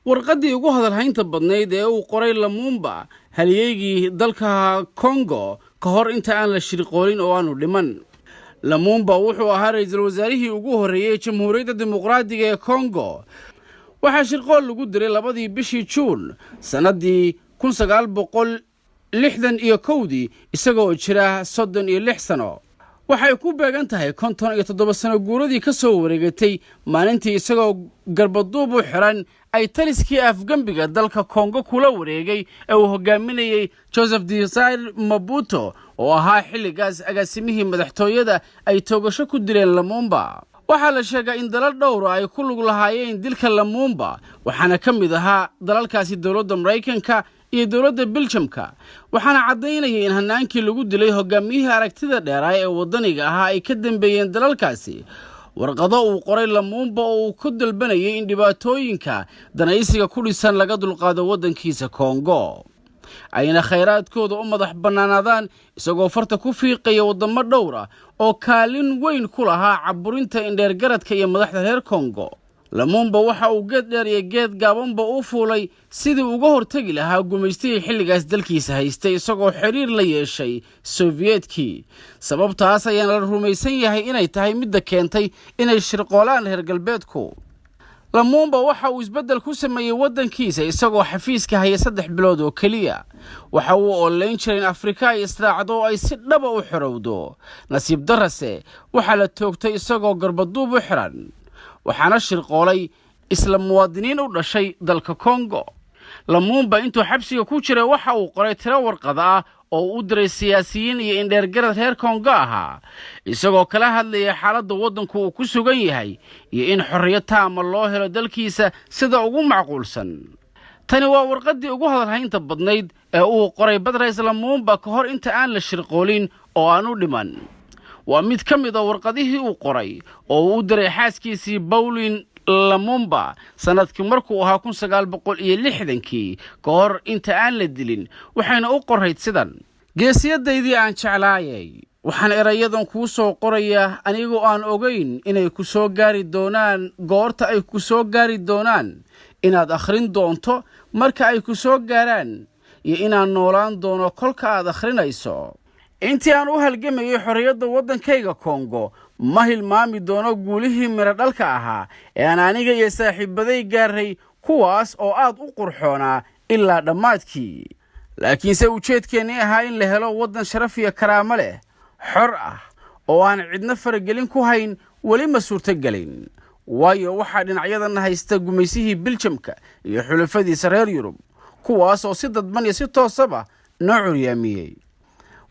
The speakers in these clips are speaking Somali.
warqadii ugu hadalhaynta badnayd ee uu qoray Lumumba halyeygii dalka Congo ka hor inta aan la shirqoolin oo aanu dhiman. Lumumba wuxuu ahaa ra'iisul wasaarihii ugu horreeyay Jamhuuriyadda Dimuqraadiga ee Congo. waxaa shirqool lagu diray 2 bishii Juun sanadii 1961 isagoo jira 36 sano. waxay ku beegan tahay 57 sano guuradii ka soo wareegatay maalintii isagoo garbaduub u xiran ay taliskii afgambiga dalka Congo kula wareegay ee uu hogaaminayay Joseph Désiré Mobutu oo ahaa xilligaas agaasimihii madaxtooyada ay toogasho ku dileen Lumumba. waxaa la sheegay in dalal dhowr ay ku lug lahaayeen dilka Lumumba waxaana ka mid ahaa dalalkaasi dawladda Mareykanka iyo dawladda Belgiumka. waxaana cadaynayay in hanaankii lagu dilay hogaamiyihii aragtida dheeraa ee wadaniga ahaa ay ka dambeeyeen dalalkaasi. warqado uu qoray Lumumba oo uu ku dalbanayay in dhibaatooyinka danaysiga ku dhisan laga dulqaado wadankiisa Congo ayna khayraadkooda u madax bannaanaadaan isagoo farta ku fiiqaya wadamo dhowr ah oo kaalin weyn ku lahaa caburinta indheergaradka iyo madaxda reer Congo. Lumumba waxa uu geed dheer iyo geed gaabanba u fuulay sidii uga hortagi lahaa gumaystigii xilligaas dalkiisa haystay isagoo xiriir la yeeshay Soviyetkii. sababtaas ayaana la rumaysan yahay inay tahay midda keentay inay shirqoolaan reer galbeedku. Lumumba waxa uu isbedel ku sameeyay wadankiisa isagoo xafiiska haya 3 bilood oo kaliya. waxa uu ooleyn jiray in Afrika ay israacdo ay si dhaba u xirowdo. nasiib darase waxa la toogtay isagoo garbaduub u xiran. waxaana shirqoolay isla muwaadiniin u dhashay dalka Congo. Lumumba intuu xabsiga ku jiray waxa uu qoray tiro warqad ah oo u diray siyaasiyiin iyo indheergarad reer Congo ahaa isagoo kala hadlayay xaaladda wadanku uu ku sugan yahay iyo in xorriyad taam loo helo dalkiisa sida ugu macquulsan. tani waa warqadii ugu hadalhaynta badnayd ee uu qoray Patrice Lumumba ka hor inta aan la shirqoolin oo aanu dhiman. waa mid ka mid ah warqadihii uu qoray oo uu diray xaaskiisii Pauline Lumumba sanadkii markuu ahaa 1960 ka hor inta aan la dilin. waxayna u qorayd sidan: geesiyadaydii aan jeclaayay, waxaan erayadan kuu soo qorayaa anigoo aan ogeyn inay ku soo gaari doonaan goorta ay ku soo gaari doonaan, inaad akhrin doonto marka ay ku soo gaaraan, iyo inaan noolaan doono kolka aad akhrinayso. intii aan u halgamayay xorriyadda wadankayga Congo ma hilmaami doono guulihii miro dhalka ahaa ee aan aniga iyo saaxiibaday gaaray kuwaas oo aad u qurxoonaa ilaa dhammaadkii. laakiinse ujeedkeennii ahaa in la helo wadan sharaf iyo karaamo leh, xor ah oo aan cidna faragelin ku hayn weli ma suurtagelin. waayo waxaa dhinacyadan haysta gumaysihii Belgiumka iyo xulafadiisa reer Yurub kuwaas oo si dadban iyo si toosaba noo curyaamiyey.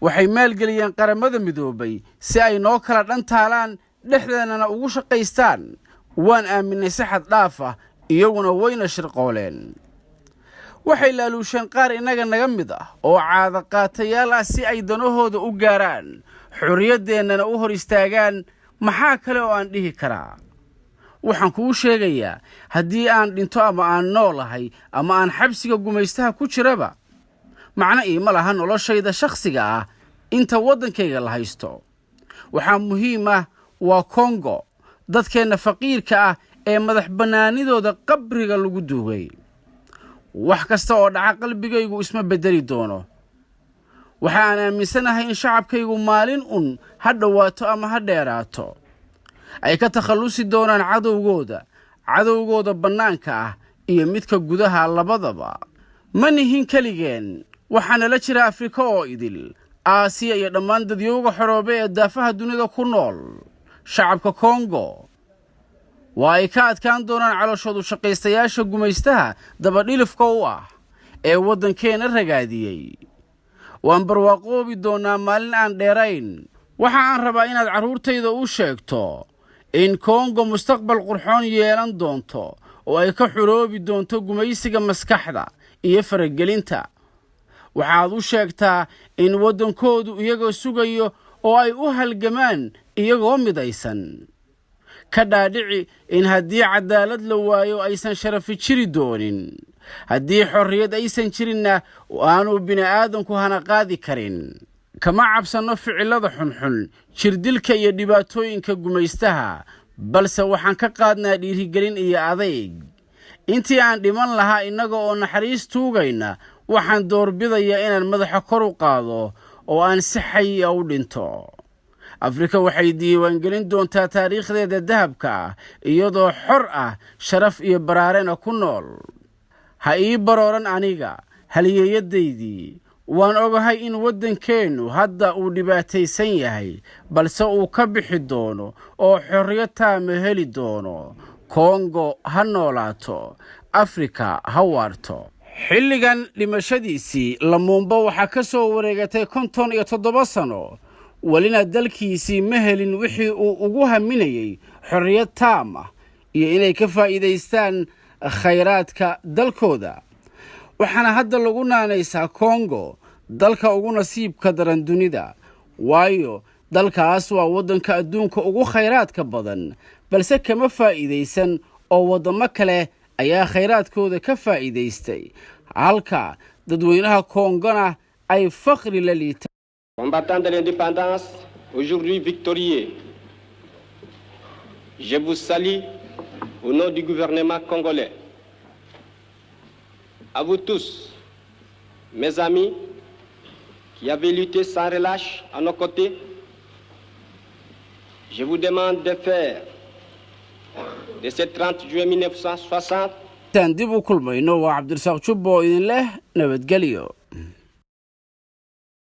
waxay maalgeliyeen qaramada midoobay si ay noo kala dhantaalaan dhexdeennana ugu shaqaystaan. waan aaminay si xad dhaaf ah iyaguna wayna shirqooleen. waxay laaluusheen qaar inaga naga mid ah oo caado qaatayaal ah si ay danahooda u gaaraan, xorriyadeennana u hor istaagaan. maxaa kale oo aan dhihi karaa? waxaan kuu sheegayaa haddii aan dhinto ama aan noolahay ama aan xabsiga gumaystaha ku jiraba, macna iima laha noloshayda shakhsiga ah inta wadankayga la haysto. waxaa muhiim ah waa Congo, dadkeena faqiirka ah ee madax bannaanidooda qabriga lagu duugay. wax kasta oo dhaca qalbigaygu isma bedeli doono. waxa aan aaminsanahay in shacabkaygu maalin ha dhawaato ama ha dheeraato ay ka takhalusi doonaan cadowgooda bannaanka ah iyo midka gudaha labadaba. ma nihin keligeen, waxaana la jira Afrika oo idil, Aasiya iyo dhammaan dadyowga xoroobe ee daafaha dunida ku nool. shacabka Congo waa ay ka adkaan doonaan calooshoodu shaqaystayaasha gumaystaha dabadhilifka u ah ee wadankeena ragaadiyey. waan barwaaqoobi doonaa maalin aan dheerayn. waxa aan rabaa inaad carruurtayda u sheegto in Congo mustaqbal qurxoon yeelan doonto oo ay ka xoroobi doonto gumaysiga maskaxda iyo faragelinta. waxaad u sheegtaa in wadankoodu iyagoo sugayo oo ay u halgamaan iyagoo midaysan. ka dhaadhici in haddii cadaalad la waayo aysan sharafi jiri doonin, haddii xorriyad aysan jirinna aanu bini'aadanku hana qaadi karin. kama cabsanno ficilada xunxun, jirdilka iyo dhibaatooyinka gumaystaha, balse waxaan ka qaadnaa dhiirigelin iyo adayg. intii aan dhiman lahaa innaga oo naxariis tuugayna waxaan doorbidayaa inaan madaxa kor u qaado oo aan si xayiya u dhinto. afrika waxay diiwaangelin doontaa taariikhdeeda dahabka ah iyadoo xor ah, sharaf iyo baraarena ku nool. ha ii barooran aniga halyeeyadaydii. waan ogahay in waddankeennu hadda uu dhibaataysan yahay, balse uu ka bixi doono oo xorriyad taama heli doono. kongo ha noolaato, afrika ha waarto. xilligan dhimashadiisii Lumumba waxaa ka soo wareegatay 57 sano, welina dalkiisii ma helin wixii uu ugu haminayay xorriyad taam ah iyo inay ka faa'iidaystaan khayraadka dalkooda. waxaana hadda lagu naanaysaa kongo dalka ugu nasiibka daran dunida, waayo dalkaas waa waddanka adduunka ugu khayraadka badan, balse kama faa'iidaysan oo waddamo kale ayaa khayraadkooda ka faa'iidaystay, halka dadweynaha kongona ay faqri la liitaan. Combattants de l'indépendance, aujourd'hui victorieux, je vous salue au nom du gouvernement congolais. À vous tous, mes amis, qui avez lutté sans relâche à nos côtés, je vous demande de faire de ce 30 juillet 1960 dib u kulmayno waa Cabdirasaaq Jubbo idin leh nabadgelyo.